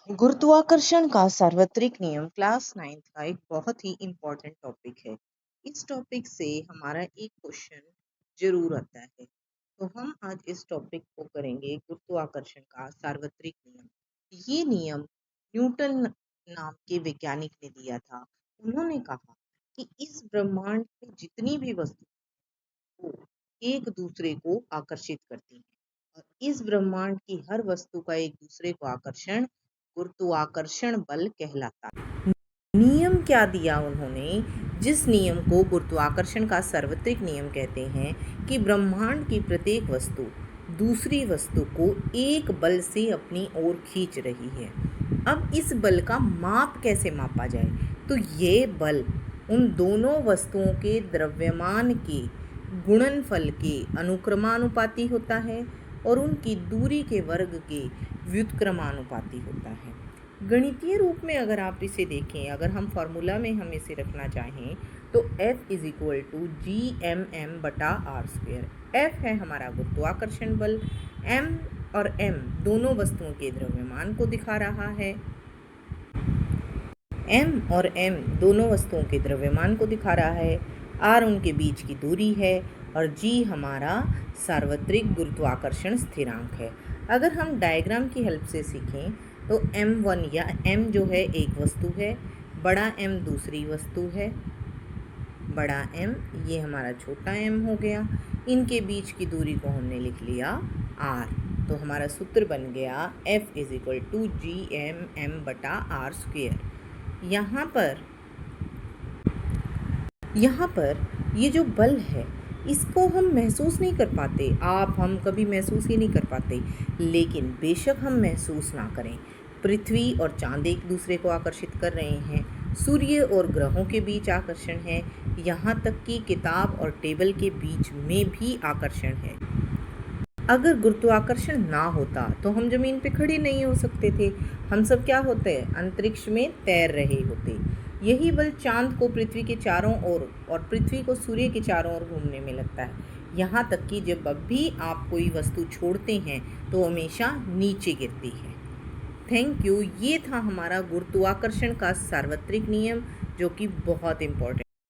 गुरुत्वाकर्षण का सार्वत्रिक नियम क्लास 9th का एक बहुत ही इम्पोर्टेंट टॉपिक है। इस टॉपिक से हमारा एक क्वेश्चन जरूर आता है। तो हम आज इस टॉपिक को करेंगे गुरुत्वाकर्षण का सार्वत्रिक नियम। ये नियम न्यूटन नाम के वैज्ञानिक ने दिया था। उन्होंने कहा कि इस ब्रह्मांड में जितनी भी वस्तु वो एक दूसरे को आकर्षित करती हैं और इस ब्रह्मांड की हर वस्तु का एक दूसरे को आकर्षण गुरुत्वाकर्षण बल कहलाता है। नियम क्या दिया उन्होंने, जिस नियम को गुरुत्वाकर्षण का सार्वत्रिक नियम कहते हैं कि ब्रह्मांड की प्रत्येक वस्तु दूसरी वस्तु को एक बल से अपनी ओर खींच रही है। अब इस बल का माप कैसे मापा जाए, तो ये बल उन दोनों वस्तुओं के द्रव्यमान के गुणनफल के अनुक्रमानुपाती होता है और उनकी दूरी के वर्ग के व्युत्क्रमानुपाती होता है। गणितीय रूप में अगर आप इसे देखें, अगर हम फॉर्मूला में हम इसे रखना चाहें तो F is equal to Gmm/r²। F है हमारा गुरुत्वाकर्षण बल, M और M दोनों वस्तुओं के द्रव्यमान को दिखा रहा है। M और M दोनों वस्तुओं के द्रव्यमान को दिखा रहा है, R उनके बीच की दूरी है और G हमारा सार्वत्रिक गुरुत्वाकर्षण स्थिरांक है। अगर हम डायग्राम की हेल्प से सीखें तो M1 या M जो है एक वस्तु है, बड़ा M दूसरी वस्तु है, बड़ा M ये हमारा छोटा M हो गया। इनके बीच की दूरी को हमने लिख लिया R। तो हमारा सूत्र बन गया F is equal to Gmm/r²। यहाँ पर ये जो बल है इसको हम महसूस नहीं कर पाते, हम कभी महसूस ही नहीं कर पाते। लेकिन बेशक हम महसूस ना करें, पृथ्वी और चांद एक दूसरे को आकर्षित कर रहे हैं, सूर्य और ग्रहों के बीच आकर्षण है, यहाँ तक कि किताब और टेबल के बीच में भी आकर्षण है। अगर गुरुत्वाकर्षण ना होता तो हम जमीन पे खड़े नहीं हो सकते थे, हम सब क्या होते, अंतरिक्ष में तैर रहे होते। यही बल चांद को पृथ्वी के चारों ओर और पृथ्वी को सूर्य के चारों ओर घूमने में लगता है। यहाँ तक कि जब भी आप कोई वस्तु छोड़ते हैं तो हमेशा नीचे गिरती है। Thank you. ये था हमारा गुरुत्वाकर्षण का सार्वत्रिक नियम, जो कि बहुत इम्पोर्टेंट